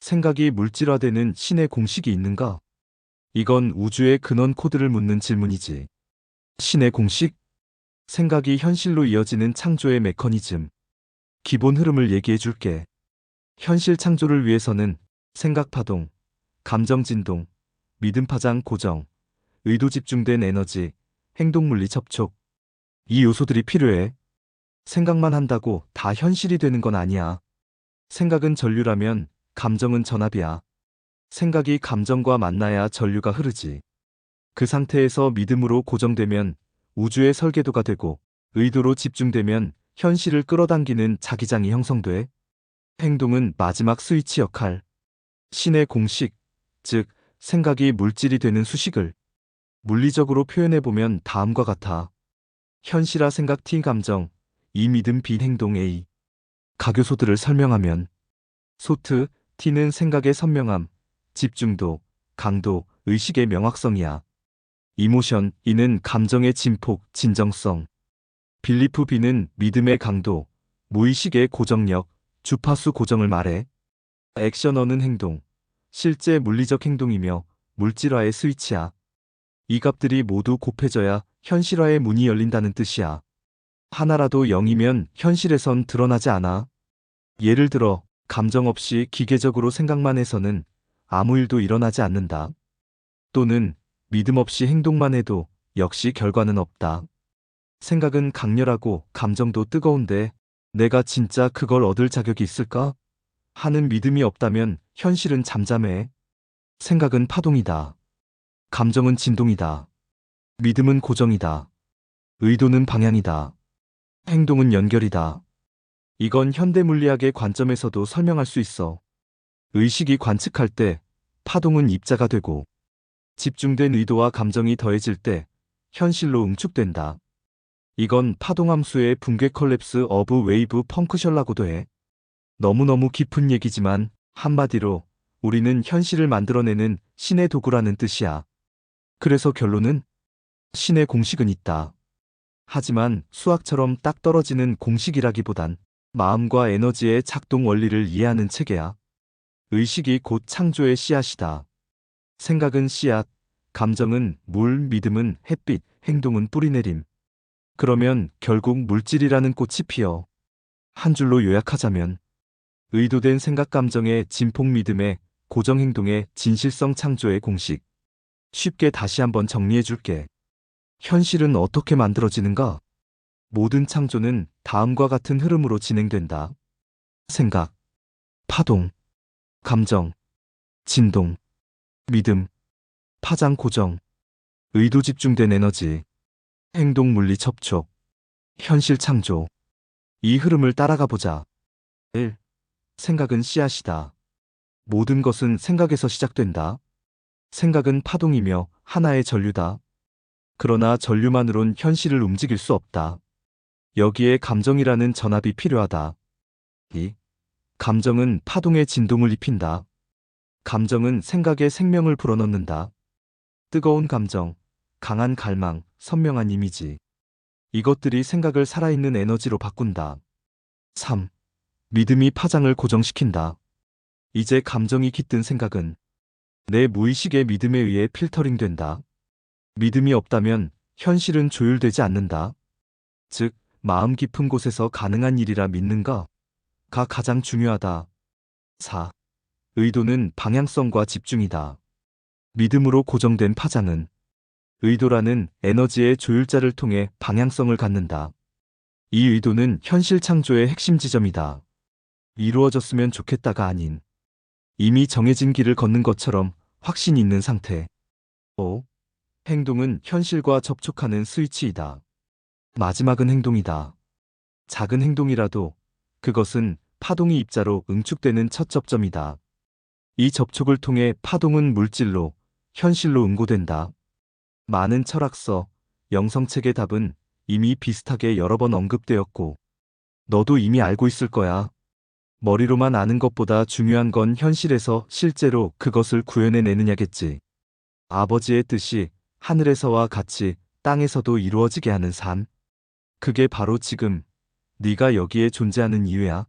생각이 물질화되는 신의 공식이 있는가? 이건 우주의 근원 코드를 묻는 질문이지. 신의 공식? 생각이 현실로 이어지는 창조의 메커니즘. 기본 흐름을 얘기해 줄게. 현실 창조를 위해서는 생각 파동, 감정 진동, 믿음 파장 고정, 의도 집중된 에너지, 행동 물리 접촉. 이 요소들이 필요해. 생각만 한다고 다 현실이 되는 건 아니야. 생각은 전류라면 감정은 전압이야. 생각이 감정과 만나야 전류가 흐르지. 그 상태에서 믿음으로 고정되면 우주의 설계도가 되고, 의도로 집중되면 현실을 끌어당기는 자기장이 형성돼. 행동은 마지막 스위치 역할. 신의 공식, 즉 생각이 물질이 되는 수식을 물리적으로 표현해보면 다음과 같아. 현실화 생각 T 감정, 이 믿음 B 행동 A. 가교소들을 설명하면 소트, T는 생각의 선명함, 집중도, 강도, 의식의 명확성이야. 이모션, E는 감정의 진폭, 진정성. 빌리프 B는 믿음의 강도, 무의식의 고정력, 주파수 고정을 말해. 액션어는 행동, 실제 물리적 행동이며 물질화의 스위치야. 이 값들이 모두 곱해져야 현실화의 문이 열린다는 뜻이야. 하나라도 0이면 현실에선 드러나지 않아. 예를 들어, 감정 없이 기계적으로 생각만 해서는 아무 일도 일어나지 않는다. 또는 믿음 없이 행동만 해도 역시 결과는 없다. 생각은 강렬하고 감정도 뜨거운데 내가 진짜 그걸 얻을 자격이 있을까? 하는 믿음이 없다면 현실은 잠잠해. 생각은 파동이다. 감정은 진동이다. 믿음은 고정이다. 의도는 방향이다. 행동은 연결이다. 이건 현대 물리학의 관점에서도 설명할 수 있어. 의식이 관측할 때 파동은 입자가 되고, 집중된 의도와 감정이 더해질 때 현실로 응축된다. 이건 파동함수의 붕괴 컬랩스 어브 웨이브 펑크션라고도 해. 너무너무 깊은 얘기지만 한마디로 우리는 현실을 만들어내는 신의 도구라는 뜻이야. 그래서 결론은 신의 공식은 있다. 하지만 수학처럼 딱 떨어지는 공식이라기보단 마음과 에너지의 작동 원리를 이해하는 체계야. 의식이 곧 창조의 씨앗이다. 생각은 씨앗, 감정은 물, 믿음은 햇빛, 행동은 뿌리내림. 그러면 결국 물질이라는 꽃이 피어. 한 줄로 요약하자면 의도된 생각 감정의 진폭 믿음의 고정 행동의 진실성 창조의 공식. 쉽게 다시 한번 정리해 줄게. 현실은 어떻게 만들어지는가? 모든 창조는 다음과 같은 흐름으로 진행된다. 생각, 파동, 감정, 진동, 믿음, 파장 고정, 의도 집중된 에너지, 행동 물리 접촉, 현실 창조. 이 흐름을 따라가 보자. 1. 생각은 씨앗이다. 모든 것은 생각에서 시작된다. 생각은 파동이며 하나의 전류다. 그러나 전류만으론 현실을 움직일 수 없다. 여기에 감정이라는 전압이 필요하다. 2. 감정은 파동에 진동을 입힌다. 감정은 생각에 생명을 불어넣는다. 뜨거운 감정, 강한 갈망, 선명한 이미지. 이것들이 생각을 살아있는 에너지로 바꾼다. 3. 믿음이 파장을 고정시킨다. 이제 감정이 깃든 생각은 내 무의식의 믿음에 의해 필터링 된다. 믿음이 없다면 현실은 조율되지 않는다. 즉, 마음 깊은 곳에서 가능한 일이라 믿는가? 가 가장 중요하다. 4. 의도는 방향성과 집중이다. 믿음으로 고정된 파장은 의도라는 에너지의 조율자를 통해 방향성을 갖는다. 이 의도는 현실 창조의 핵심 지점이다. 이루어졌으면 좋겠다가 아닌 이미 정해진 길을 걷는 것처럼 확신이 있는 상태. 5. 행동은 현실과 접촉하는 스위치이다. 마지막은 행동이다. 작은 행동이라도 그것은 파동이 입자로 응축되는 첫 접점이다. 이 접촉을 통해 파동은 물질로, 현실로 응고된다. 많은 철학서, 영성책의 답은 이미 비슷하게 여러 번 언급되었고, 너도 이미 알고 있을 거야. 머리로만 아는 것보다 중요한 건 현실에서 실제로 그것을 구현해내느냐겠지. 아버지의 뜻이 하늘에서와 같이 땅에서도 이루어지게 하는 삶. 그게 바로 지금 네가 여기에 존재하는 이유야.